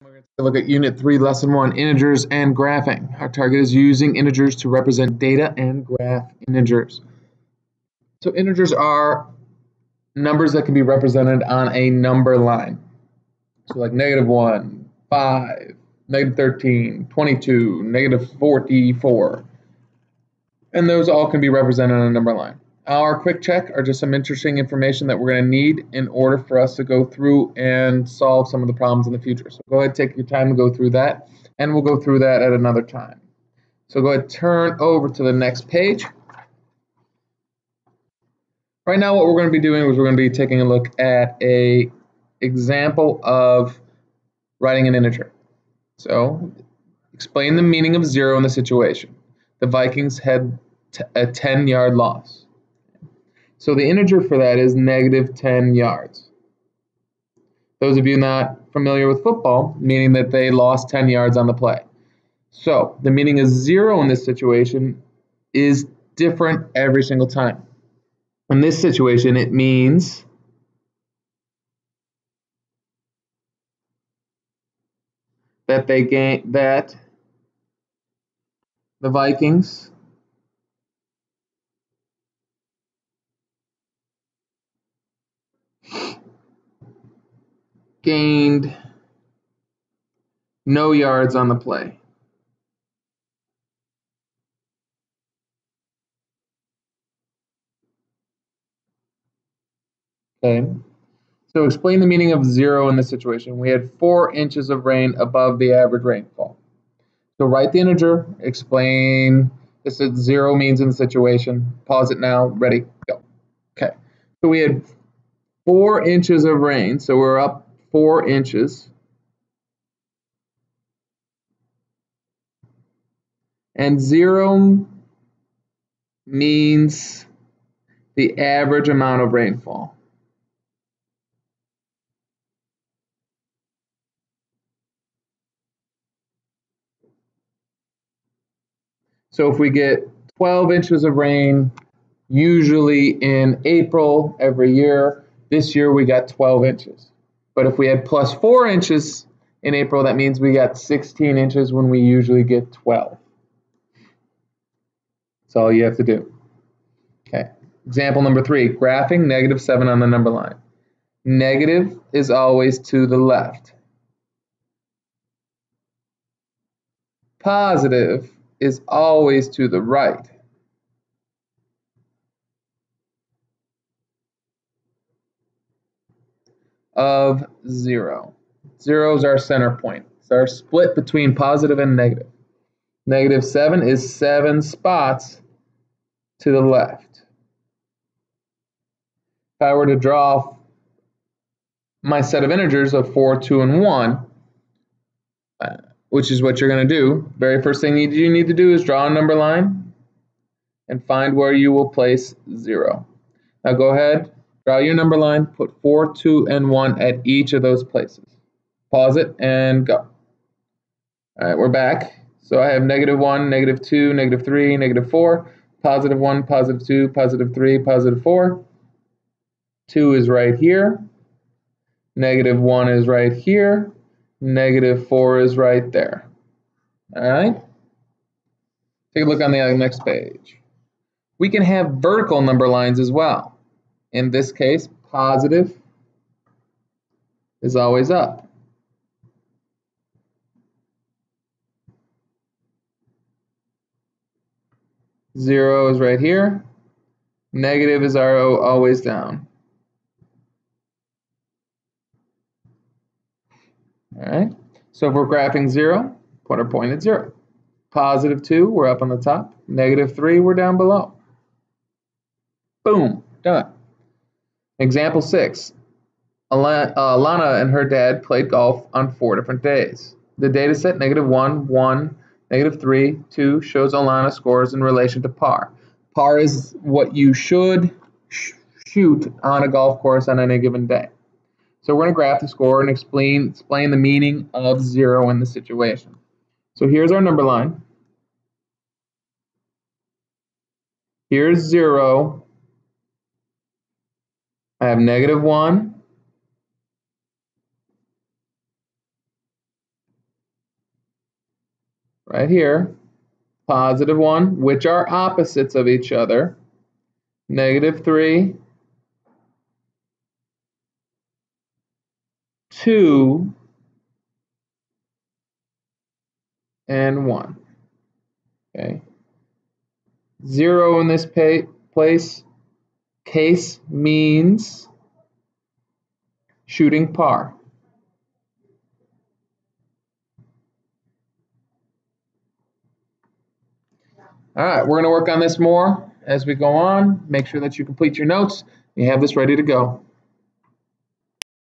We're going to look at Unit 3, Lesson 1, Integers and Graphing. Our target is using integers to represent data and graph integers. So integers are numbers that can be represented on a number line. So like -1, 5, -13, 22, -44. And those all can be represented on a number line. Our quick check are just some interesting information that we're going to need in order for us to go through and solve some of the problems in the future. So go ahead, take your time to go through that, and we'll go through that at another time. So go ahead, turn over to the next page. Right now what we're going to be doing is we're going to be taking a look at an example of writing an integer. So explain the meaning of 0 in the situation. The Vikings had a 10-yard loss. So the integer for that is -10 yards. Those of you not familiar with football, meaning that they lost 10 yards on the play. So the meaning of 0 in this situation is different every single time. In this situation, it means that the Vikings gained no yards on the play. Okay. So explain the meaning of 0 in this situation. We had 4 inches of rain above the average rainfall. So write the integer, explain this is 0 means in the situation. Pause it now, ready, go. Okay. So we had 4 inches of rain, so we're up 4 inches. And 0 means the average amount of rainfall. So if we get 12 inches of rain, usually in April every year, this year we got 12 inches. But if we had plus 4 inches in April, that means we got 16 inches when we usually get 12. That's all you have to do. Okay. Example number 3, graphing -7 on the number line. Negative is always to the left. Positive is always to the right. Of 0. 0 is our center point. It's our split between positive and negative. -7 is 7 spots to the left. If I were to draw my set of integers of 4, 2, and 1, which is what you're going to do, very first thing you need to do is draw a number line and find where you will place 0. Now go ahead, draw your number line, put 4, 2, and 1 at each of those places. Pause it and go. All right, we're back. So I have -1, -2, -3, -4, +1, +2, +3, +4. 2 is right here. -1 is right here. -4 is right there. All right. Take a look on the next page. We can have vertical number lines as well. In this case, positive is always up. Zero is right here. Negative is always down. All right. So if we're graphing 0, put our point at 0. +2, we're up on the top. -3, we're down below. Boom, done. Example 6. Alana and her dad played golf on 4 different days. The data set -1, 1, -3, 2 shows Alana scores in relation to par. Par is what you should shoot on a golf course on any given day. So we're going to graph the score and explain the meaning of 0 in the situation. So here's our number line. Here's 0. I have -1. right here, positive 1, which are opposites of each other, negative 3, 2, and 1. Okay. 0 in this case means shooting par. All right, we're going to work on this more as we go on. Make sure that you complete your notes. You have this ready to go.